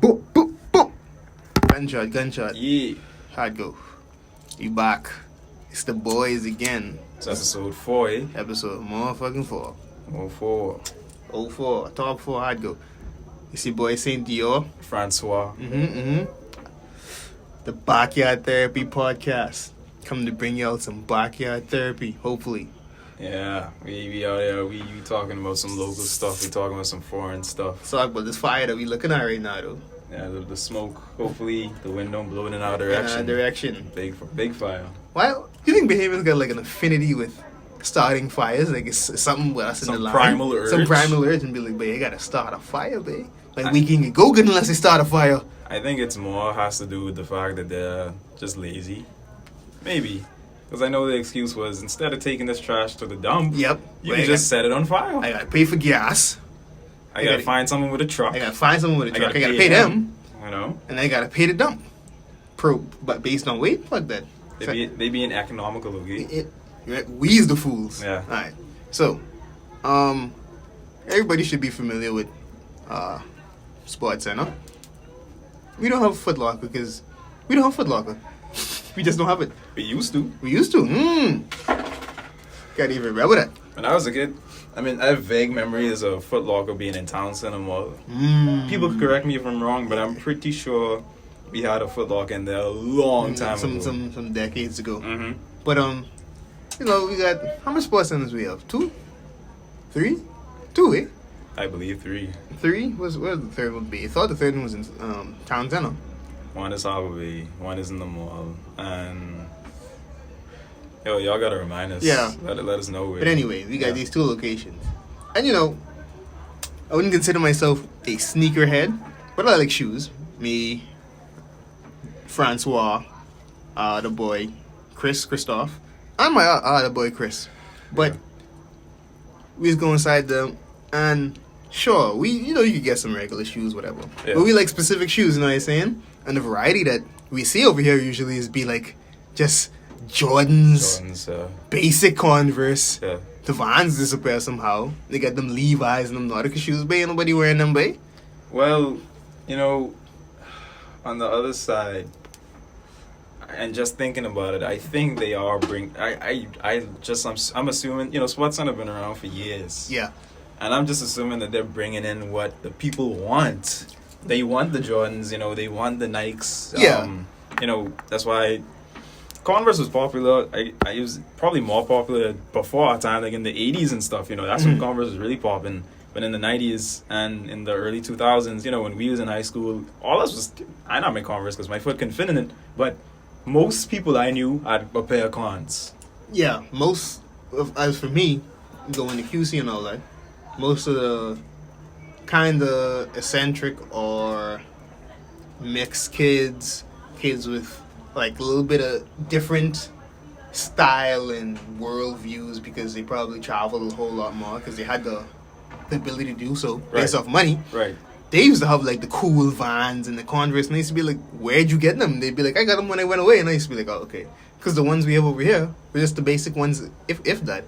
Boop, boop, boop. Gunshot. Yeah. How'd go? You back. It's the boys again. It's episode 4, eh? Episode motherfucking 4. Oh, 4. 04. Top 4. How'd go? It's your boy St. Dior. Francois. The Backyard Therapy Podcast. Come to bring y'all some backyard therapy, hopefully. Yeah, we out there. We talking about some local stuff. We talking about some foreign stuff. Let's talk about this fire that we looking at right now, though. Yeah, the smoke. Hopefully, the wind don't blow it in our In direction. our direction. Big fire. Why? You think Bahamas got like an affinity with starting fires? Like it's something with us in Some the line. primal urge. Some primal urge, and be like, babe, you gotta start a fire, babe. Like we can go good unless they start a fire. I think it's more has to do with the fact that they're just lazy. Maybe. Because I know the excuse was, instead of taking this trash to the dump, Yep. you can just set it on fire. I gotta pay for gas. I gotta find someone with a truck. I gotta find someone with a truck. I gotta pay them. You know? And I gotta pay the dump. But based on weight? Fuck that. They be economical, okay? We's the fools. Yeah. Alright. So, everybody should be familiar with Sports Center. We don't have a Foot Locker because we don't have Foot Locker. We just don't have it. We used to. Can't even remember that. When I was a kid, I mean, I have vague memories of Foot Locker being in Town Center Mall. People could correct me if I'm wrong, but I'm pretty sure we had a Foot Locker in there a long time ago. Some decades ago. Mm-hmm. But you know, we got how many sports centers we have? 2? 3? 2, eh? I believe 3. 3? Where's the third one be? I thought the third one was in Town Center. One is Harbor Bay, one is in the mall, and y'all gotta remind us. Yeah. Let us know where. But anyway, we got these 2 locations. And you know, I wouldn't consider myself a sneakerhead, but I like shoes. Me, Francois, the boy, Christophe, and my other boy, Chris. But we just go inside them, and sure, you could get some regular shoes, whatever. Yeah. But we like specific shoes, you know what I'm saying? And the variety that we see over here usually is be like just Jordans, basic Converse. Yeah. The Vans disappear somehow. They got them Levi's and them Nautica shoes, but ain't nobody wearing them, bae. Well, you know, on the other side, and just thinking about it, I think they are I'm assuming, you know, Sports Center been around for years. Yeah. And I'm just assuming that they're bringing in what the people want. They want the Jordans, you know, they want the Nikes. Yeah. You know, that's why Converse was popular. I was probably more popular before our time, like in the 80s and stuff, you know. That's when Converse was really popping. But in the 90s and in the early 2000s, you know, when we was in high school, all us was, I not make Converse because my foot couldn't fit in it, but most people I knew had a pair of Cons. Yeah, as for me, going to QC and all that, most of the kind of eccentric or mixed kids with like a little bit of different style and worldviews because they probably traveled a whole lot more because they had the ability to do so based off money. Right. They used to have like the cool Vans and the Converse, and they used to be like, "Where'd you get them?" They'd be like, "I got them when I went away," and I used to be like, "Oh, okay," because the ones we have over here were just the basic ones, if that.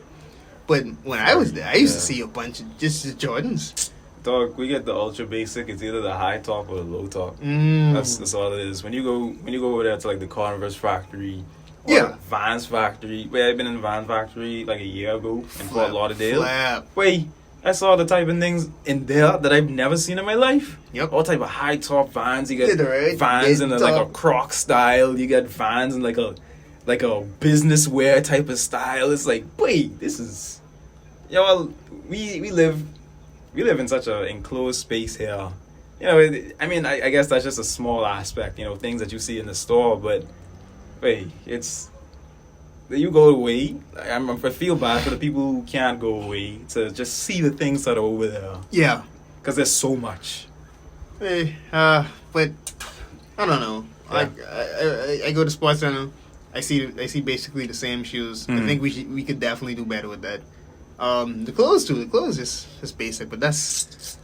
But when I was there, I used to see a bunch of just Jordans. Dog, we get the ultra basic. It's either the high top or the low top. That's all it is. When you go over there to like the Converse factory, or the Vans factory. Wait, I've been in the Vans factory like a year ago in Fort Lauderdale. Wait, I saw the type of things in there that I've never seen in my life. Yep. All type of high top Vans. You get Vans in like a Croc style. You get Vans in like a business wear type of style. It's like, wait, this is, we live in such an enclosed space here. You know, I mean, I guess that's just a small aspect, you know, things that you see in the store, but wait, you go away. I feel bad for the people who can't go away to just see the things that are over there. Yeah. Because there's so much. But I don't know. Yeah. I go to Sports Center. I see basically the same shoes. I think we could definitely do better with that. The clothes too. The clothes just basic, but that's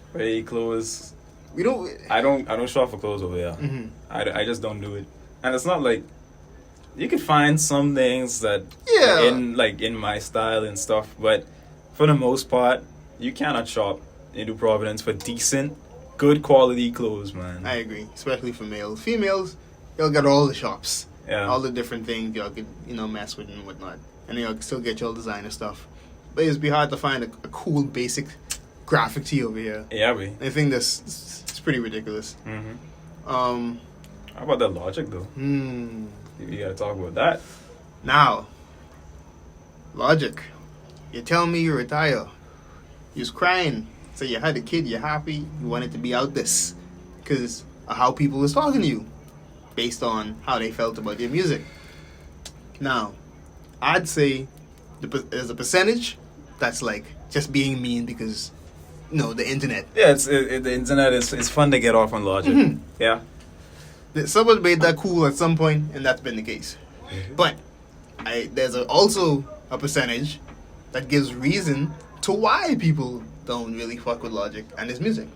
clothes. We don't. I don't shop for clothes over there. I just don't do it, and it's not like you can find some things that in my style and stuff, but for the most part, you cannot shop into Providence for decent good quality clothes, man. I agree, especially for males. Females, y'all got all the shops, all the different things y'all could mess with and whatnot, and y'all can still get y'all designer stuff. But it'd be hard to find a cool basic graphic tee over here. Yeah, we. I think it's pretty ridiculous. How about that Logic though? You gotta talk about that. Now, Logic, you tell me you retire. You was crying. So you had a kid, you're happy, you wanted to be out this because of how people was talking to you based on how they felt about your music. Now, I'd say there's a percentage that's like just being mean because, the internet. Yeah, the internet is fun to get off on Logic. Yeah. Someone made that cool at some point, and that's been the case. But there's also a percentage that gives reason to why people don't really fuck with Logic and his music.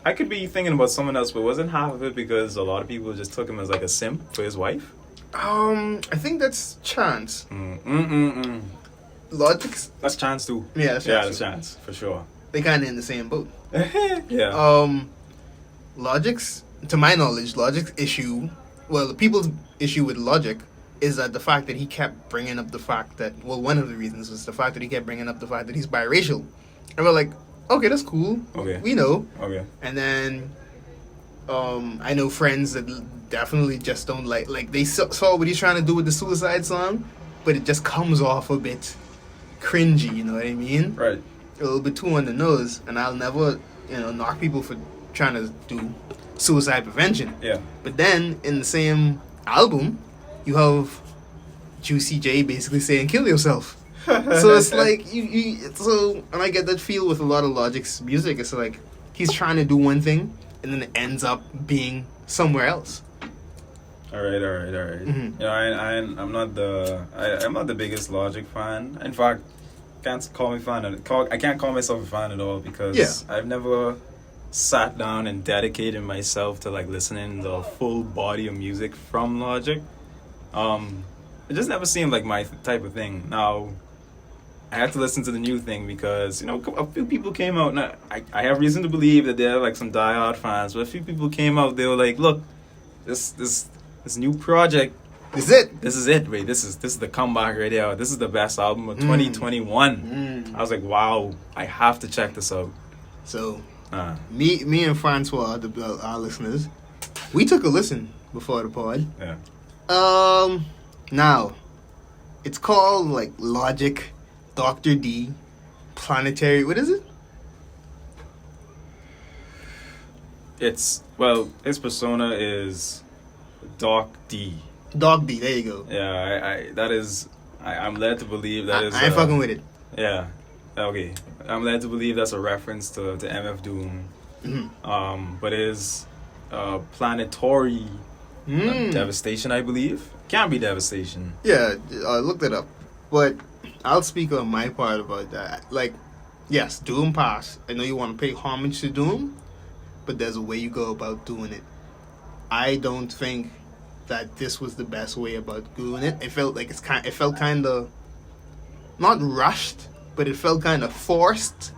I could be thinking about someone else, but wasn't half of it because a lot of people just took him as like a simp for his wife? I think that's chance. Logic's... That's chance too. Yeah, that's chance, for sure. They kind of in the same boat. Yeah. Logic's, to my knowledge, Logic's issue... Well, the people's issue with Logic is that the fact that he kept bringing up the fact that... Well, one of the reasons was the fact that he kept bringing up the fact that he's biracial. And we're like, okay, that's cool. Okay. We know. Okay. And then... I know friends that definitely just don't like they saw what he's trying to do with the Suicide song, but it just comes off a bit cringy, you know what I mean? Right. A little bit too on the nose, and I'll never, knock people for trying to do suicide prevention. Yeah. But then, in the same album, you have Juicy J basically saying, kill yourself. So it's like, and I get that feel with a lot of Logic's music. It's like, he's trying to do one thing, and then it ends up being somewhere else. All right. Mm-hmm. I'm not the biggest Logic fan. In fact, I can't call myself a fan at all because I've never sat down and dedicated myself to like listening to the full body of music from Logic. It just never seemed like my type of thing. Now, I had to listen to the new thing because, a few people came out, and I have reason to believe that they're like some diehard fans, but a few people came out, they were like, look, this new project, this is it. This is it, Ray. This is the comeback right here. This is the best album of 2021. I was like, wow, I have to check this out. So, me and Francois, our listeners, we took a listen before the pod. Yeah. Now, it's called like Logic, Dr. D, Planetary. What is it? His persona is Doc D. Doc D, there you go. Yeah, I'm led to believe that is... I ain't fucking with it. Yeah, okay. I'm led to believe that's a reference to MF Doom. Mm-hmm. But it is planetary devastation, I believe. Can't be devastation. Yeah, I looked it up. But I'll speak on my part about that. Like, yes, Doom pass. I know you want to pay homage to Doom, but there's a way you go about doing it. I don't think that this was the best way about doing it. It felt like it felt kind of not rushed, but it felt kind of forced,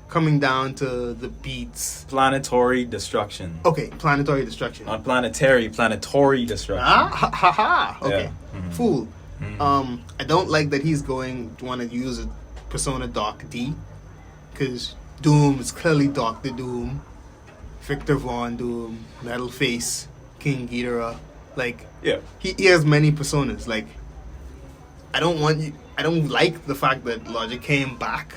coming down to the beats. Planetary destruction. Okay, planetary destruction. Not planetary destruction. Ha. Okay, Yeah. Mm-hmm. Fool. Mm-hmm. I don't like that he's want to use a persona Doc D, because Doom is clearly Dr. Doom, Victor Von Doom, Metal Face, King Ghidorah. Like, yeah, he has many personas. Like, I don't like the fact that Logic came back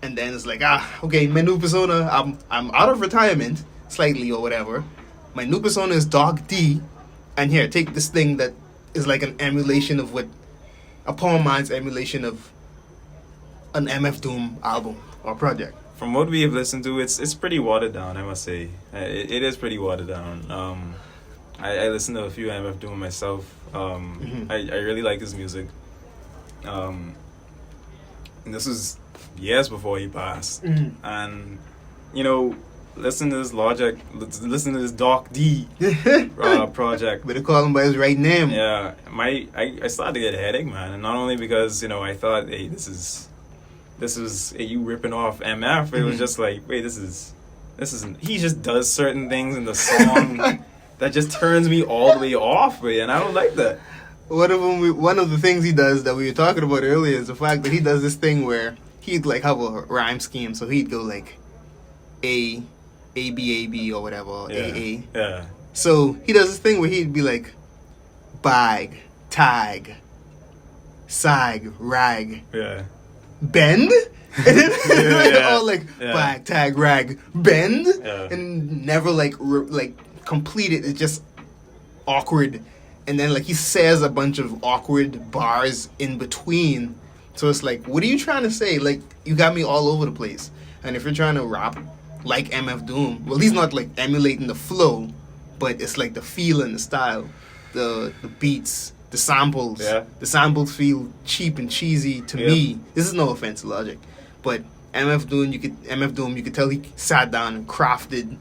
and then it's like, okay, my new persona, I'm out of retirement slightly or whatever. My new persona is Doc D, and here, take this thing that is like an emulation of a poor man's emulation of an MF Doom album or project. From what we have listened to, it's pretty watered down, I must say. It is pretty watered down. I listened to a few MF Doom myself. I really like his music. And this was years before he passed. Mm-hmm. And, listen to this Logic, listen to this Doc D project. Better call him by his right name. Yeah, I started to get a headache, man. And not only because, I thought, hey, this is this is you ripping off MF. It was just like, wait, this isn't. He just does certain things in the song that just turns me all the way off, man, and I don't like that. One of the things he does that we were talking about earlier is the fact that he does this thing where he'd like have a rhyme scheme, so he'd go like A B A B or whatever, A. Yeah. So he does this thing where he'd be like bag, tag, sag, rag, bend, and then all like bag, tag, rag, bend, and never like complete it. It's just awkward. And then like he says a bunch of awkward bars in between. So it's like, what are you trying to say? Like, you got me all over the place. And if you're trying to rap like MF Doom, well, he's not like emulating the flow, but it's like the feel and the style, the beats, the samples. Yeah. The samples feel cheap and cheesy to me. This is no offense to Logic, but MF Doom, you could tell he sat down and crafted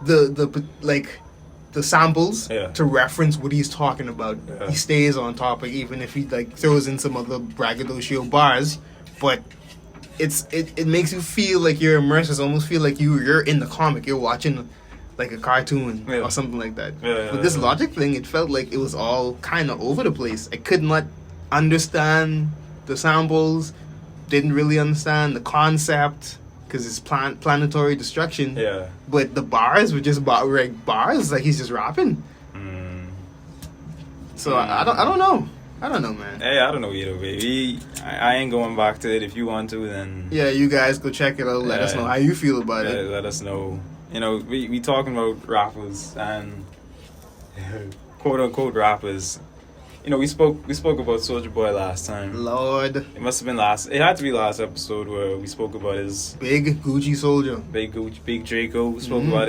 the samples to reference what he's talking about. He stays on topic even if he like throws in some other braggadocio bars, but it makes you feel like you're immersed. It almost feel like you're in the comic. You're watching like a cartoon or something like that. But this Logic thing, it felt like it was all kind of over the place. I could not understand the samples. Didn't really understand the concept. Because it's planetary destruction. Yeah. But the bars were just bars. Like he's just rapping. So I don't know. I don't know, man. Hey, I don't know either, baby. I ain't going back to it. If you want to, then... Yeah, you guys go check it out. Let us know how you feel about it. Let us know. You know, we talking about rappers and quote-unquote rappers. You know, we spoke about Soulja Boy last time. Lord. It must have been it had to be last episode where we spoke about his... Big Gucci Soulja. Big Draco. We spoke about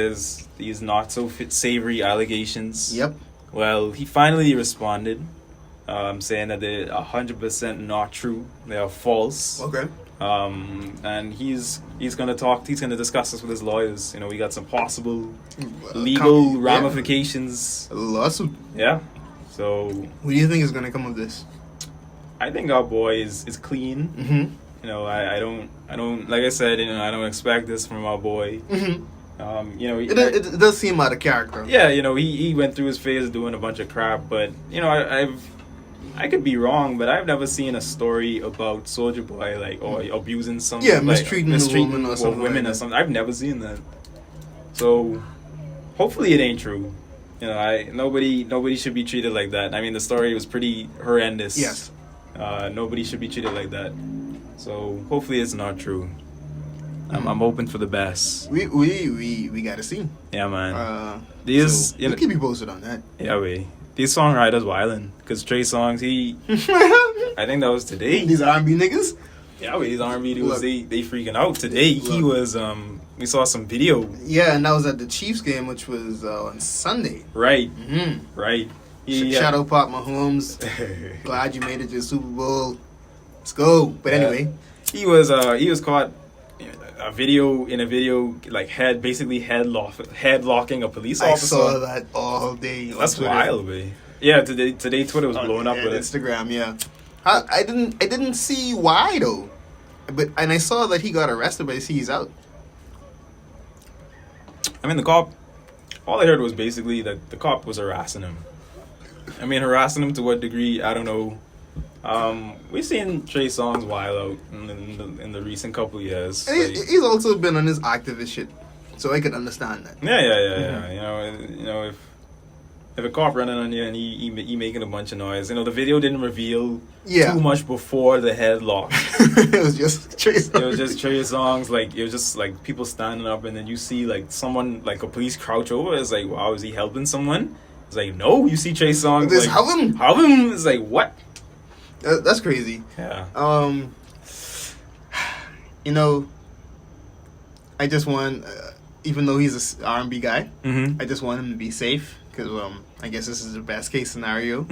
these not-so-savory allegations. Yep. Well, he finally responded, saying that they're 100% not true. They are false. Okay. And he's gonna discuss this with his lawyers. You know, we got some possible legal ramifications. A lawsuit. Yeah. So, what do you think is going to come of this? I think our boy is clean. Mm-hmm. You know, I don't like I said, you know, I don't expect this from our boy. Mm-hmm. You know, it does seem out of character. Yeah, you know, he went through his phase of doing a bunch of crap, but you know, I could be wrong, but I've never seen a story about Soulja Boy like or abusing some mistreating a woman or something. Women like or something. I've never seen that. So, hopefully, it ain't true. You know, nobody should be treated like that. I mean, the story was pretty horrendous. Yes. Nobody should be treated like that. So hopefully it's not true. I'm hoping for the best. We gotta see. Yeah, man. We'll keep you posted on that. Yeah, these songwriters wildin'. Cause Trey Songz, I think that was today. These R&B niggas. Yeah, these R&B dudes, they freaking out today. He was we saw some video. Yeah, and that was at the Chiefs game, which was on Sunday. Right. Mm-hmm. Right. Shout out Pop Mahomes. Glad you made it to the Super Bowl. Let's go. But anyway, he was caught in a video like headlocking a police officer. I saw that all day. That's wild, man. Yeah, today Twitter was blowing up with Instagram. Yeah, I didn't see why though, and I saw that he got arrested, but I see he's out. I mean, the cop. All I heard was basically that the cop was harassing him. I mean, harassing him to what degree? I don't know. We've seen Trey Songz wild out in the recent couple of years. And he's also been on his activist shit, so I could understand that. Yeah. You know, if a cop running on you and he making a bunch of noise, you know, the video didn't reveal too much before the headlock. It was just Trey Songz. It was just Trey Songz. Like, it was just like people standing up, and then you see like someone, like a police crouch over. It's like, wow, is he helping someone? It's like, no, you see Trey Songz like, help him. It's like, what? That's crazy. Yeah. You know, I just want, even though he's a R&B guy, I just want him to be safe, because I guess this is the best case scenario.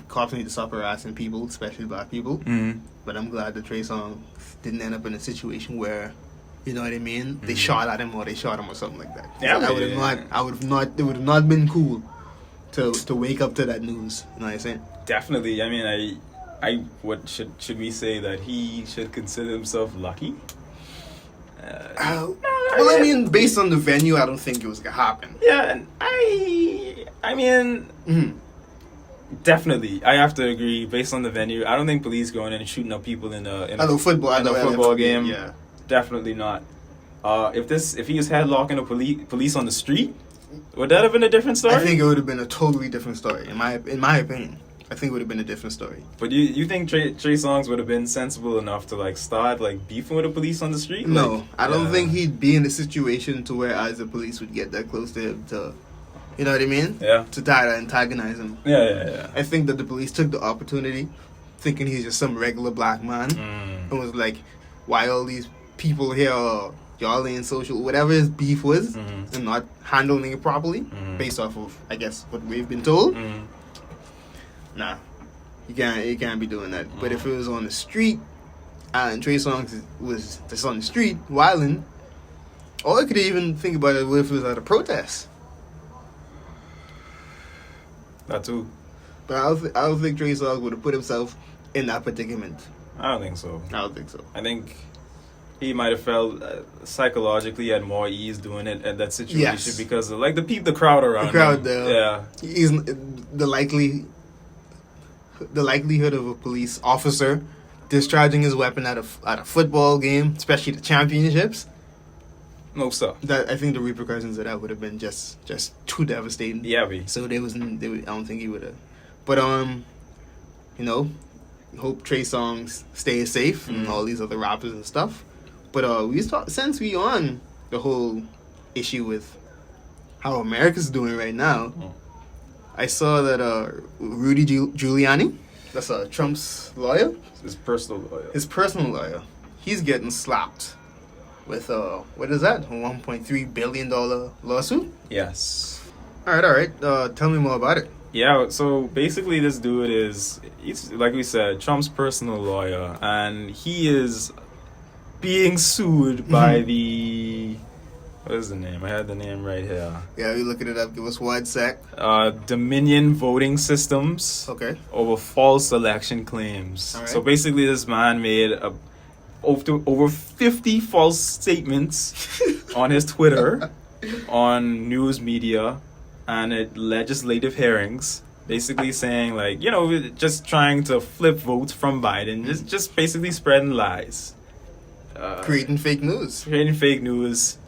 Cops need to stop harassing people, especially black people. But I'm glad that Trey Songz didn't end up in a situation where, you know what I mean, they shot at him or they shot him or something like that. Yeah, it would have not been cool to wake up to that news. You know what I'm saying? Definitely. I mean, what should we say that he should consider himself lucky? Well, I mean, based on the venue, I don't think it was gonna happen. Yeah, and I mean, definitely, I have to agree. Based on the venue, I don't think police going in and shooting up people in a football game. Yeah, definitely not. If he was headlocking the police on the street, would that have been a different story? I think it would have been a totally different story. In my opinion, I think it would have been a different story. But you think Trey Songz would have been sensible enough to like start like beefing with the police on the street? No, like, I don't think he'd be in a situation to where as the police would get that close to him to, you know what I mean? Yeah. To try to antagonize him. Yeah. I think that the police took the opportunity, thinking he's just some regular black man, and was like, why all these people here are y'all ain't social, whatever his beef was, and not handling it properly, based off of, I guess, what we've been told. Nah, you can't be doing that. But if it was on the street, and Trey Songz was just on the street wilding, or I could even think about it, what if it was at a protest? That too. But I don't think Trey Songz would have put himself in that predicament. I don't think so. I think he might have felt psychologically at more ease doing it at that situation because of, like the crowd around him. Yeah, he's the likelihood of a police officer discharging his weapon at a football game, especially the championships. No, sir. That I think the repercussions of that would have been just too devastating. Yeah, so I don't think he would have. But hope Trey Songz stays safe and all these other rappers and stuff. But since we on the whole issue with how America's doing right now, I saw that Rudy Giuliani, that's Trump's lawyer, his personal lawyer, he's getting slapped with what is that, a $1.3 billion lawsuit? Yes. All right. Tell me more about it. Yeah, so basically this dude he's like we said, Trump's personal lawyer, and he is being sued by the, what is the name? I had the name right here. Yeah, we're looking it up. Give us 1 sec. Dominion Voting Systems. Okay. Over false election claims. Right. So basically this man made over 50 false statements on his Twitter, on news media, and at legislative hearings, basically saying like, just trying to flip votes from Biden, just basically spreading lies. Creating fake news.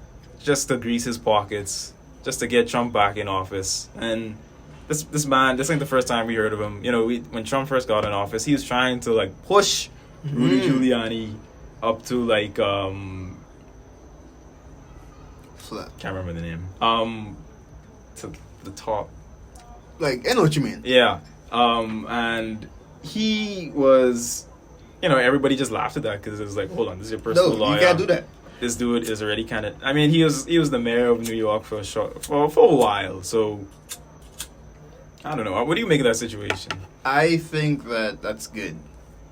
Just to grease his pockets, just to get Trump back in office. And this man, this ain't the first time we heard of him. When Trump first got in office, he was trying to like push Rudy Giuliani up to like can't remember the name. To the top. Like, I know what you mean. Yeah. And he was, everybody just laughed at that because it was like, hold on, this is your personal lawyer. You can't do that. This dude is already kind of. I mean, he was the mayor of New York for a while. So I don't know. What do you make of that situation? I think that's good.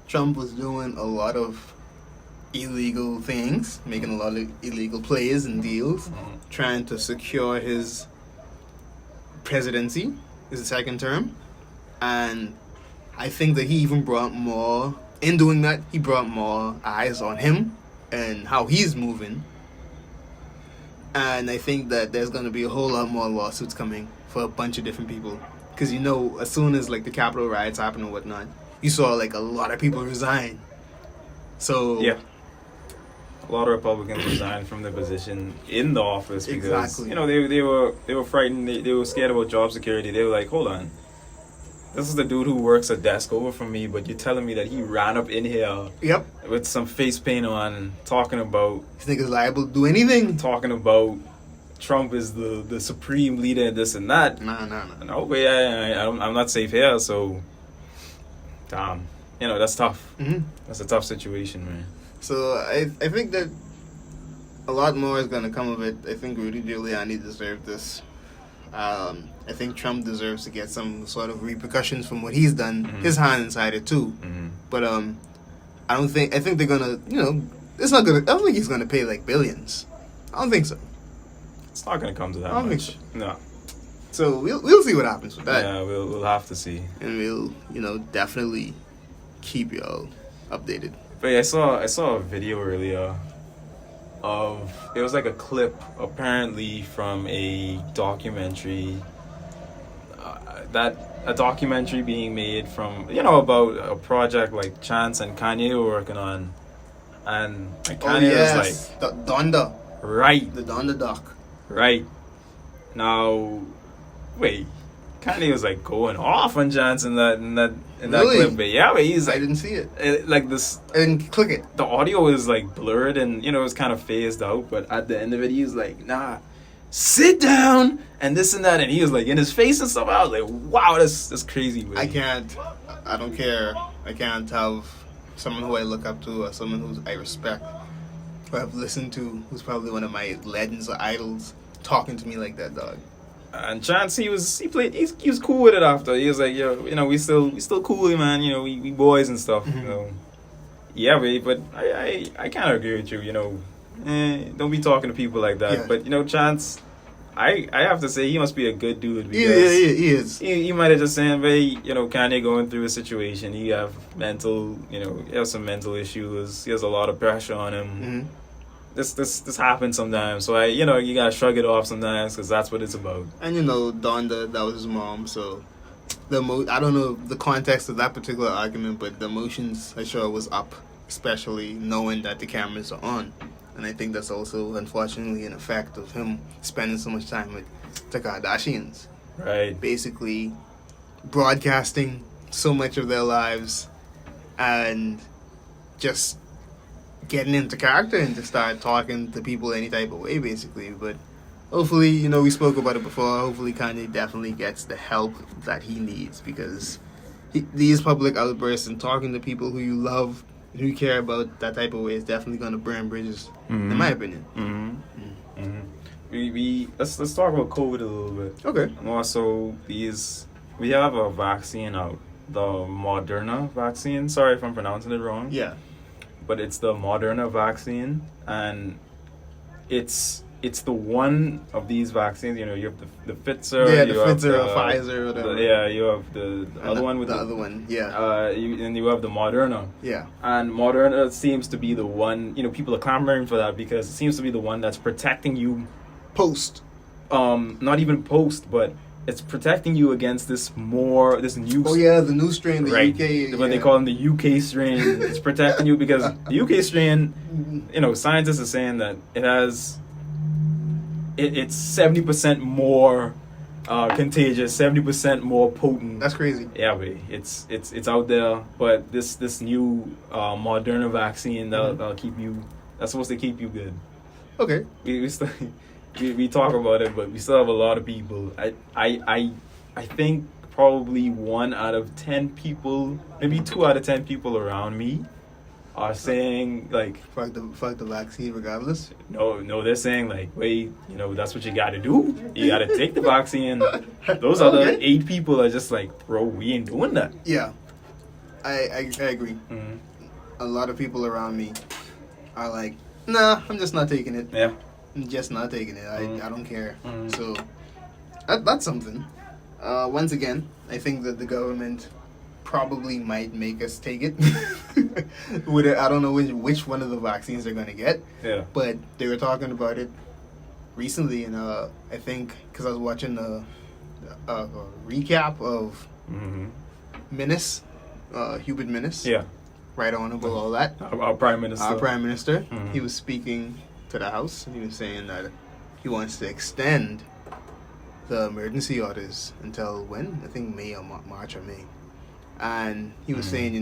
Trump was doing a lot of illegal things, making a lot of illegal plays and deals, trying to secure his presidency, his second term, and I think that he even brought more. In doing that, he brought more eyes on him and how he's moving. And I think that there's going to be a whole lot more lawsuits coming for a bunch of different people. Because, as soon as, like, the Capitol riots happened and whatnot, you saw, like, a lot of people resign. So... Yeah. A lot of Republicans resigned from their position in the office because, they were frightened. They were scared about job security. They were like, hold on. This is the dude who works a desk over from me, but you're telling me that he ran up in here with some face paint on, talking about... This nigga's liable to do anything. Talking about Trump is the supreme leader and this and that. Nah. No, but I'm not safe here, so... Damn. That's tough. Mm-hmm. That's a tough situation, man. So I think that a lot more is going to come of it. I think Rudy Giuliani deserved this. I think Trump deserves to get some sort of repercussions from what he's done. His hand inside it too. But I think they're gonna, it's not gonna. I don't think he's gonna pay like billions. I don't think so. It's not gonna come to that. I don't think so. No. So we'll see what happens with that. Yeah, we'll have to see. And we'll definitely keep y'all updated. But yeah, I saw a video earlier of, it was like a clip apparently from a documentary, a documentary being made from, about a project like Chance and Kanye were working on, and Kanye was like, the Donda, right, the Donda doc, right. Now, wait, Kanye was like going off on Chance in that really? clip, but yeah, but he's like, I didn't see it. Like this, I didn't click it. The audio was like blurred and it was kind of phased out, but at the end of it he was like, nah, sit down and this and that, and he was like in his face and stuff. I was like, wow, that's crazy, man. I don't care. I can't have someone who I look up to or someone who I respect, who I've listened to, who's probably one of my legends or idols, talking to me like that, dog. And Chance, he was cool with it after. He was like, yo, we still cool, man. We boys and stuff. Mm-hmm. Yeah, but I kind of agree with you. Don't be talking to people like that. Yeah. But Chance, I have to say he must be a good dude, because he is. He might have just saying, hey, Kanye going through a situation. He have he has some mental issues. He has a lot of pressure on him. Mm-hmm. This happens sometimes, so you gotta shrug it off sometimes, because that's what it's about. And Donda, that was his mom, so I don't know the context of that particular argument, but the emotions I sure was up, especially knowing that the cameras are on, and I think that's also unfortunately an effect of him spending so much time with the Kardashians, right? Basically, broadcasting so much of their lives, and just getting into character and to start talking to people any type of way, basically. But hopefully, we spoke about it before, hopefully Kanye definitely gets the help that he needs, because these public outbursts and talking to people who you love, who you care about, that type of way, is definitely going to burn bridges, in my opinion. Let's talk about COVID a little bit. Okay. And also, we have a vaccine out, the Moderna vaccine. Sorry if I'm pronouncing it wrong. Yeah. But it's the Moderna vaccine, and it's the one of these vaccines. You have the Pfizer. Yeah, the Pfizer or Pfizer, whatever. You have the other one with the other one. Yeah. You have the Moderna. Yeah. And Moderna seems to be the one. People are clamoring for that because it seems to be the one that's protecting you. Post. Not even post, but it's protecting you against this new. Oh yeah, the new strain, the right. UK. What they call them, the UK strain. It's protecting you because the UK strain, scientists are saying that it's 70% more contagious, 70% more potent. That's crazy. Yeah, but it's out there. But this new Moderna vaccine that'll keep you. That's supposed to keep you good. Okay. We still. We talk about it, but we still have a lot of people. I think probably 1 out of 10 people, maybe 2 out of 10 people around me are saying like, fuck the vaccine regardless. No, they're saying like, wait, that's what you got to do. You got to take the vaccine. Those other 8 people are just like, bro, we ain't doing that. Yeah, I agree. Mm-hmm. A lot of people around me are like, nah, I'm just not taking it. Yeah. I'm just not taking it. I don't care. Mm-hmm. So that's something. Once again, I think that the government probably might make us take it. I don't know which one of the vaccines they're going to get. Yeah. But they were talking about it recently, and I think because I was watching a recap of Minnis, Hubert Minnis. Yeah. Right Honorable, all that. Our Prime Minister. Our Prime Minister. Mm-hmm. He was speaking to the House, and he was saying that he wants to extend the emergency orders until when? I think May or March or May. And he was saying,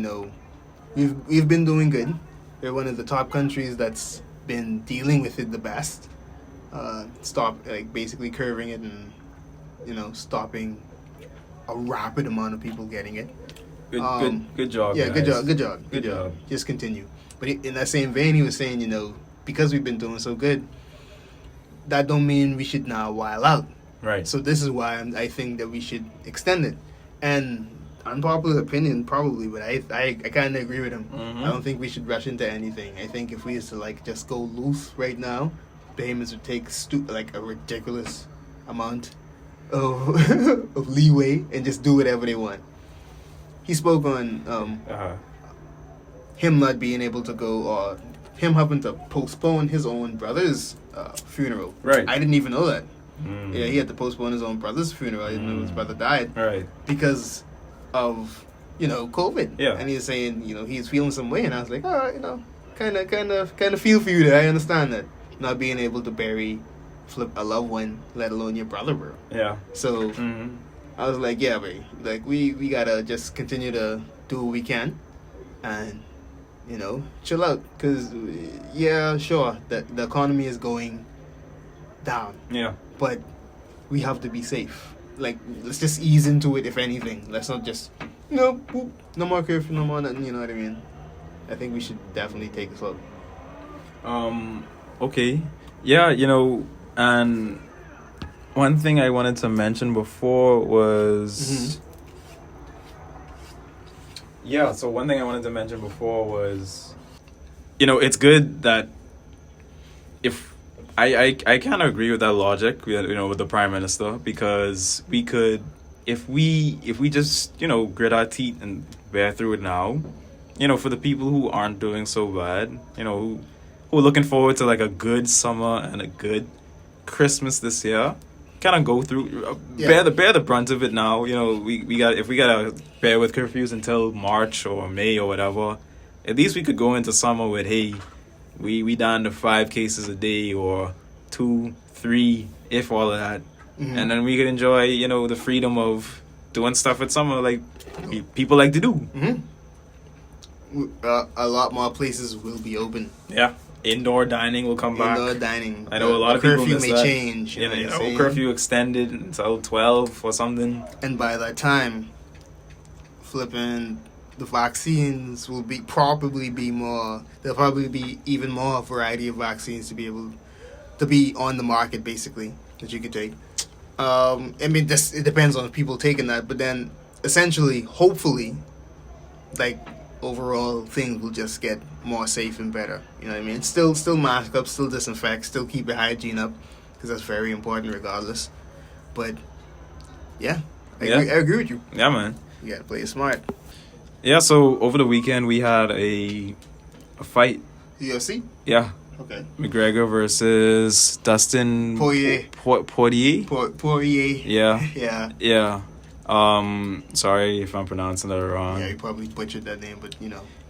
we've been doing good. We're one of the top countries that's been dealing with it the best. Basically curbing it and stopping a rapid amount of people getting it. Good job. Yeah, guys. good job. Just continue. But in that same vein, he was saying, because we've been doing so good, that don't mean we should now while out. Right. So this is why I think that we should extend it. And unpopular opinion, probably, but I kind of agree with him. Mm-hmm. I don't think we should rush into anything. I think if we used to just go loose right now, Bahamas would take a ridiculous amount of leeway and just do whatever they want. He spoke on him not being able to go, or him having to postpone his own brother's funeral. Right. I didn't even know that. Yeah, he had to postpone his own brother's funeral. I didn't know his brother died. Right. Because of, COVID. Yeah. And he was saying, he's feeling some way, and I was like, all right, kind of feel for you there. I understand that. Not being able to bury a loved one, let alone your brother, bro. Yeah. So I was like, yeah, babe, like we gotta just continue to do what we can, and chill out, because yeah, sure, that the economy is going down. Yeah. But we have to be safe. Like, let's just ease into it. If anything, let's not just no more curfew, no more nothing. You know what I mean? I think we should definitely take it slow. Okay. Yeah, and one thing I wanted to mention before was so one thing I wanted to mention before was it's good that if I kind of agree with that logic, with the prime minister, because we could, if we just grit our teeth and bear through it now, for the people who aren't doing so bad, who are looking forward to like a good summer and a good Christmas this year, kind of go through, bear the brunt of it now. We gotta bear with curfews until March or May or whatever. At least we could go into summer with, hey, we down to 5 cases a day, or 2, 3, if all of that, and then we could enjoy the freedom of doing stuff at summer like people like to do. A lot more places will be open. Yeah. Indoor dining will come back. Indoor dining. I know a lot of people miss curfew may change. Curfew extended until 12 or something. And by that time, the vaccines will probably be more. There'll probably be even more variety of vaccines to be able to be on the market, basically, that you could take. It depends on people taking that, but then essentially, hopefully, like, overall things will just get more safe and better. You know what I mean? Still mask up, still disinfect, still keep your hygiene up, because that's very important regardless. But yeah, I agree with you. Yeah, man. You gotta play it smart. Yeah. So over the weekend we had a fight. UFC. Yeah. Okay. McGregor versus Dustin Poirier. Poirier. Yeah. Yeah. Yeah. Sorry if I'm pronouncing that wrong. Yeah, you probably butchered that name, but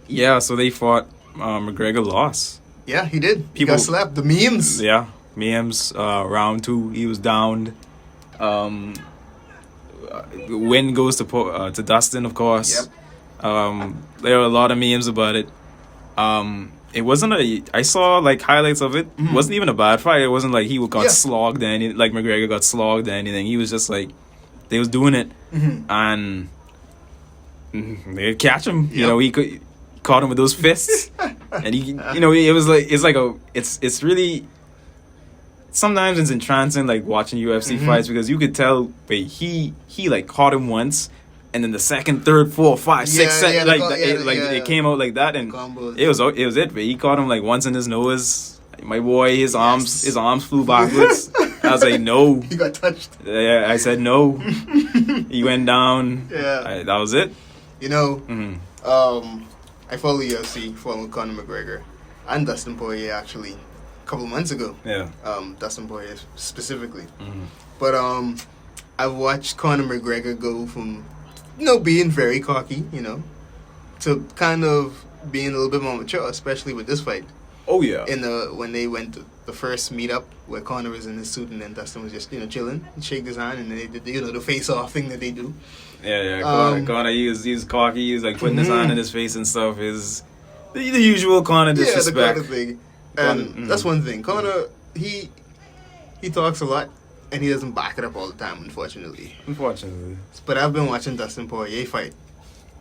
Yeah, so they fought. McGregor lost. Yeah, he did. He got slapped. The memes. Yeah, memes. Round 2, he was downed. Win goes to Dustin, of course. Yep. There were a lot of memes about it. It wasn't I saw like highlights of it. It wasn't even a bad fight. It wasn't like he got slogged or anything, like McGregor got slogged or anything. He was just like, they was doing it, and they'd catch him. Yep. He caught him with those fists, and he, it was like it's really. Sometimes it's entrancing, like watching UFC fights, because you could tell, wait, he like caught him once, and then the second, third, fourth, five, six, seven, it came out like that, and combos. it was it. But he caught him like once in his nose. My boy, his arms flew backwards. I was like, no. He got touched. Yeah, I said no. He went down. Yeah, that was it. I follow UFC, follow Conor McGregor and Dustin Poirier actually a couple months ago. Yeah. Dustin Poirier specifically. But I've watched Conor McGregor go from being very cocky, to kind of being a little bit more mature, especially with this fight. Oh yeah. When they went to the first meetup where Conor was in his suit and then Dustin was just chilling, shake his hand, and then they did the face off thing that they do. Yeah. Conor, he was cocky. He was like putting his hand in his face and stuff. Is the usual Conor disrespect. Yeah, the Conor thing, and that's one thing. Conor, he talks a lot, and he doesn't back it up all the time, unfortunately. But I've been watching Dustin Poirier fight.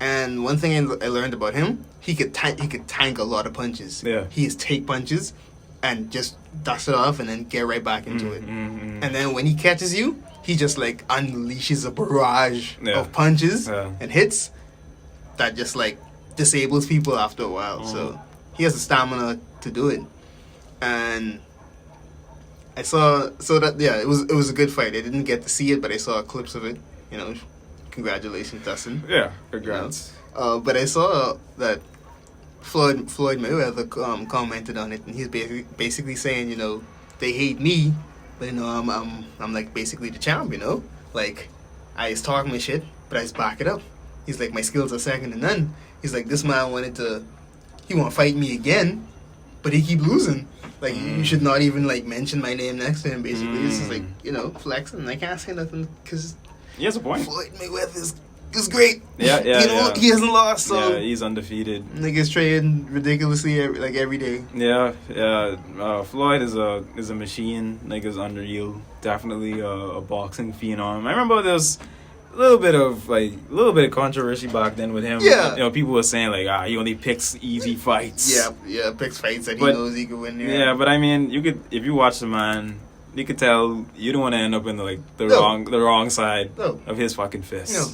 And one thing I learned about him, he could tank a lot of punches. Yeah. He's take punches and just dust it off and then get right back into it. And then when he catches you, he just like unleashes a barrage of punches and hits that just like disables people after a while. So he has the stamina to do it. And I saw it was a good fight. I didn't get to see it, but I saw clips of it. Congratulations, Dustin. Yeah, congrats. But I saw that Floyd Mayweather commented on it, and he's basically saying, you know, they hate me, but you know, I'm like basically the champ, you know, like I just talk my shit, but I just back it up. He's like, my skills are second to none. He's like, this man he want to fight me again, but he keep losing. Like, you should not even like mention my name next to him. Basically, it's just like, you know, flexing. I can't say nothing because he has a point. Floyd Mayweather is great. Yeah. You know, he hasn't lost. So yeah, he's undefeated. Niggas trading ridiculously every day. Yeah. Floyd is a machine. Niggas unreal. Definitely a boxing phenom. I remember there was a little bit of controversy back then with him. Yeah. You know, people were saying like, he only picks easy fights. Yeah, picks fights that he knows he could win. Yeah, but I mean, if you watch the man, you could tell you don't want to end up in the wrong side of his fucking fist. No,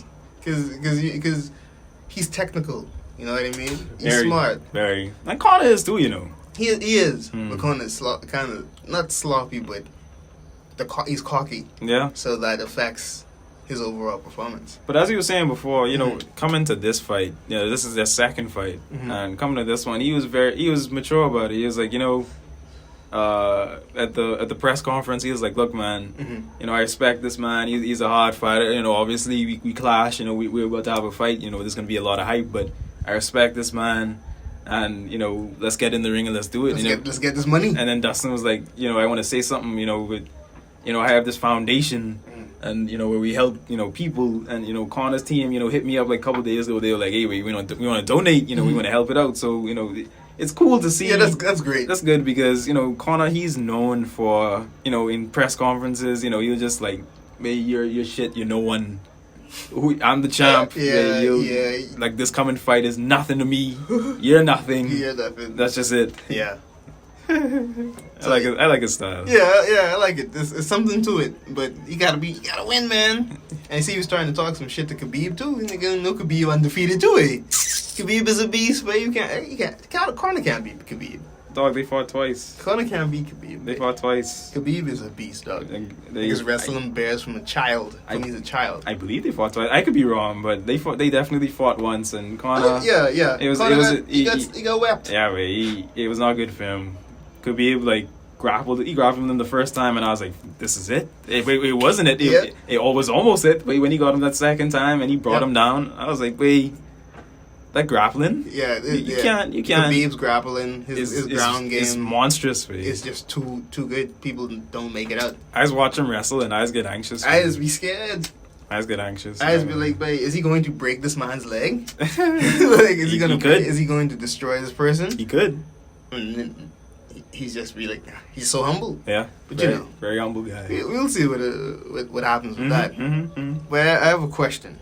because he's technical. You know what I mean? He's smart. Very. And Conor is too, you know. He is. But Conor is kind of not sloppy, but he's cocky. Yeah. So that affects his overall performance. But as you were saying before, you know, coming to this fight, you know, this is their second fight, and coming to this one, he was mature about it. He was like, you know, at the press conference, he was like, look, man, you know, I respect this man. He's a hard fighter. You know, obviously we clash. You know, we're about to have a fight. You know, there's gonna be a lot of hype, but I respect this man. And, you know, let's get in the ring and let's do it. Let's get this money. And then Dustin was like, you know, I want to say something, you know, with, you know, I have this foundation. And, you know, where we help, you know, people. And, you know, Connor's team, you know, hit me up like a couple days ago. They were like, hey, we want to donate. You know, we want to help it out. So, you know, it's cool to see. Yeah, that's great. That's good because, you know, Connor, he's known for, you know, in press conferences, you know, he'll just like, hey, you're shit. You're no one. I'm the champ. Yeah. Like, this coming fight is nothing to me. You're nothing. You're nothing. That's just it. Yeah. I like his style. Yeah, I like it. There's something to it, but you gotta win, man. And see, he was trying to talk some shit to Khabib too. Nigga, no Khabib undefeated too. Khabib is a beast, but Conor can't beat Khabib. Dog, they fought twice. Conor can't beat Khabib. They fought twice. Khabib is a beast, dog. He's wrestling bears from he's a child. I believe they fought twice. I could be wrong, but they definitely fought once. And Conor, yeah. He got wept. Yeah, but it was not good for him. Khabib like grappled him the first time, and I was like, this is it. It wasn't it. It was almost it. But when he got him that second time and he brought him down, I was like, wait. That grappling, you can't. Khabib's grappling, his ground game is monstrous. It's just too good. People don't make it out. I just watch him wrestle, and I just get anxious. I just be scared. I just get anxious. I just be like, is he going to break this man's leg? Is he going to destroy this person? He could. And then he's just be like, he's so humble. Yeah, but very humble guy. We'll see what happens with that. But I have a question.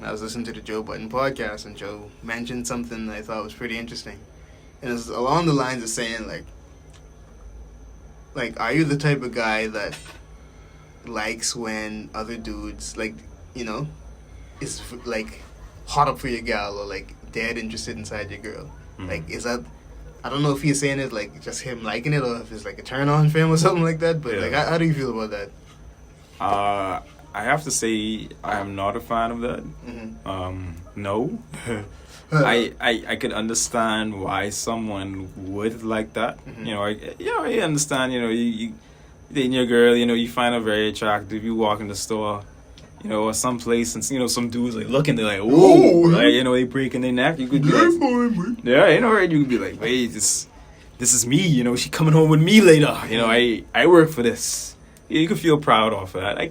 I was listening to the Joe Budden podcast, and Joe mentioned something that I thought was pretty interesting. And it's along the lines of saying, like, are you the type of guy that likes when other dudes, like, you know, is, like, hot up for your gal or, like, dead interested inside your girl? Like, is that... I don't know if he's saying it, like, just him liking it or if it's, like, a turn-on for him or something like that. But, like, how do you feel about that? I have to say I am not a fan of that. No. I could understand why someone would like that. You know, I understand, you know, you dating your girl, you know, you find her very attractive, you walk in the store, you know, or someplace, and, you know, some dudes, like, looking, they're like, whoa, like, you know, they breaking their neck, you could be like, yeah, you know, right, you could be like, wait, this is me, you know, she coming home with me later, you know, I work for this. You could feel proud off of that. I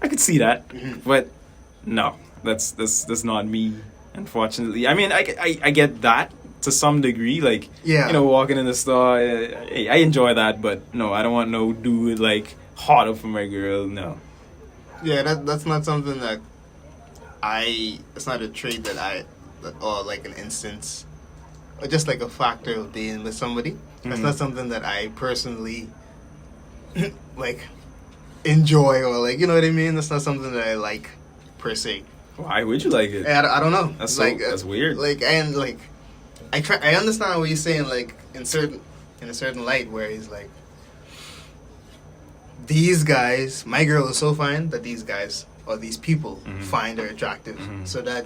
could see that, but no, that's not me. Unfortunately, I mean, I get that to some degree, like, you know, walking in the store, I enjoy that, but no, I don't want no dude like hot up for my girl. No. Yeah, that's not something that it's not a trait or like an instance, or just like a factor of being with somebody. That's not something that I personally like enjoy or like, you know what I mean? That's not something that I like per se. Why would you like it? I don't know. That's like that's weird. Like, and like I understand what you're saying, like in a certain light where he's like, these guys, my girl is so fine that these guys or these people find her attractive, so that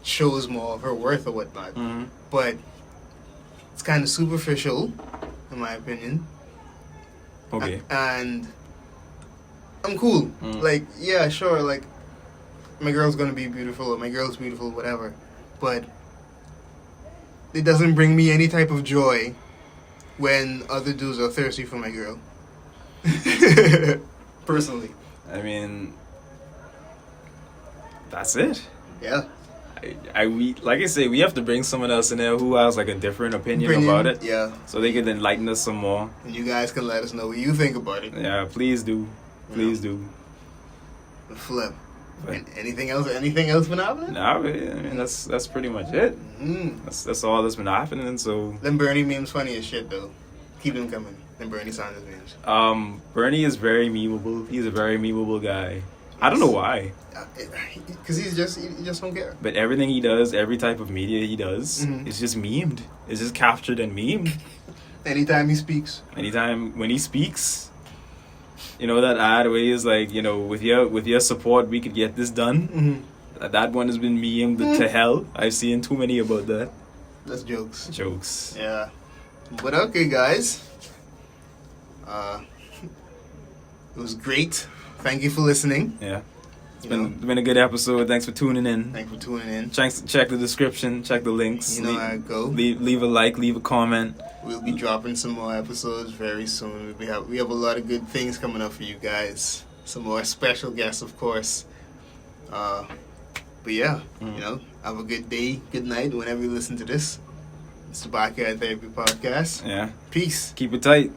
shows more of her worth or whatnot. Mm-hmm. But it's kind of superficial, in my opinion. Okay. And I'm cool. Like, yeah, sure, like, my girl's gonna be beautiful, or my girl's beautiful, whatever. But it doesn't bring me any type of joy when other dudes are thirsty for my girl. Personally. I mean, that's it. Yeah. We like I say, we have to bring someone else in there who has like a different opinion about it. Yeah. So they can enlighten us some more. And you guys can let us know what you think about it. Yeah, please do. Please do. The flip. But anything else? Anything else been happening? Nah, I mean that's pretty much it. Mm. That's all that's been happening. So them Bernie memes funny as shit though. Keep them coming. Them Bernie Sanders memes. Bernie is very memeable. He's a very memeable guy. I don't know why. Because he just don't care. But everything he does, every type of media he does, is just memed. It's just captured and memed. Anytime he speaks. Anytime when he speaks, you know that ad where he's like, you know, with your support we could get this done. That one has been memed to hell. I've seen too many about that. That's jokes. Jokes. Yeah. But okay, guys. It was great. Thank you for listening. Yeah. It's been a good episode. Thanks for tuning in. Thanks for tuning in. Check the description. Check the links. You know how it go. Leave a like. Leave a comment. We'll be dropping some more episodes very soon. We have a lot of good things coming up for you guys. Some more special guests, of course. But yeah, you know, have a good day, good night, whenever you listen to this. It's the Backyard Therapy Podcast. Yeah. Peace. Keep it tight.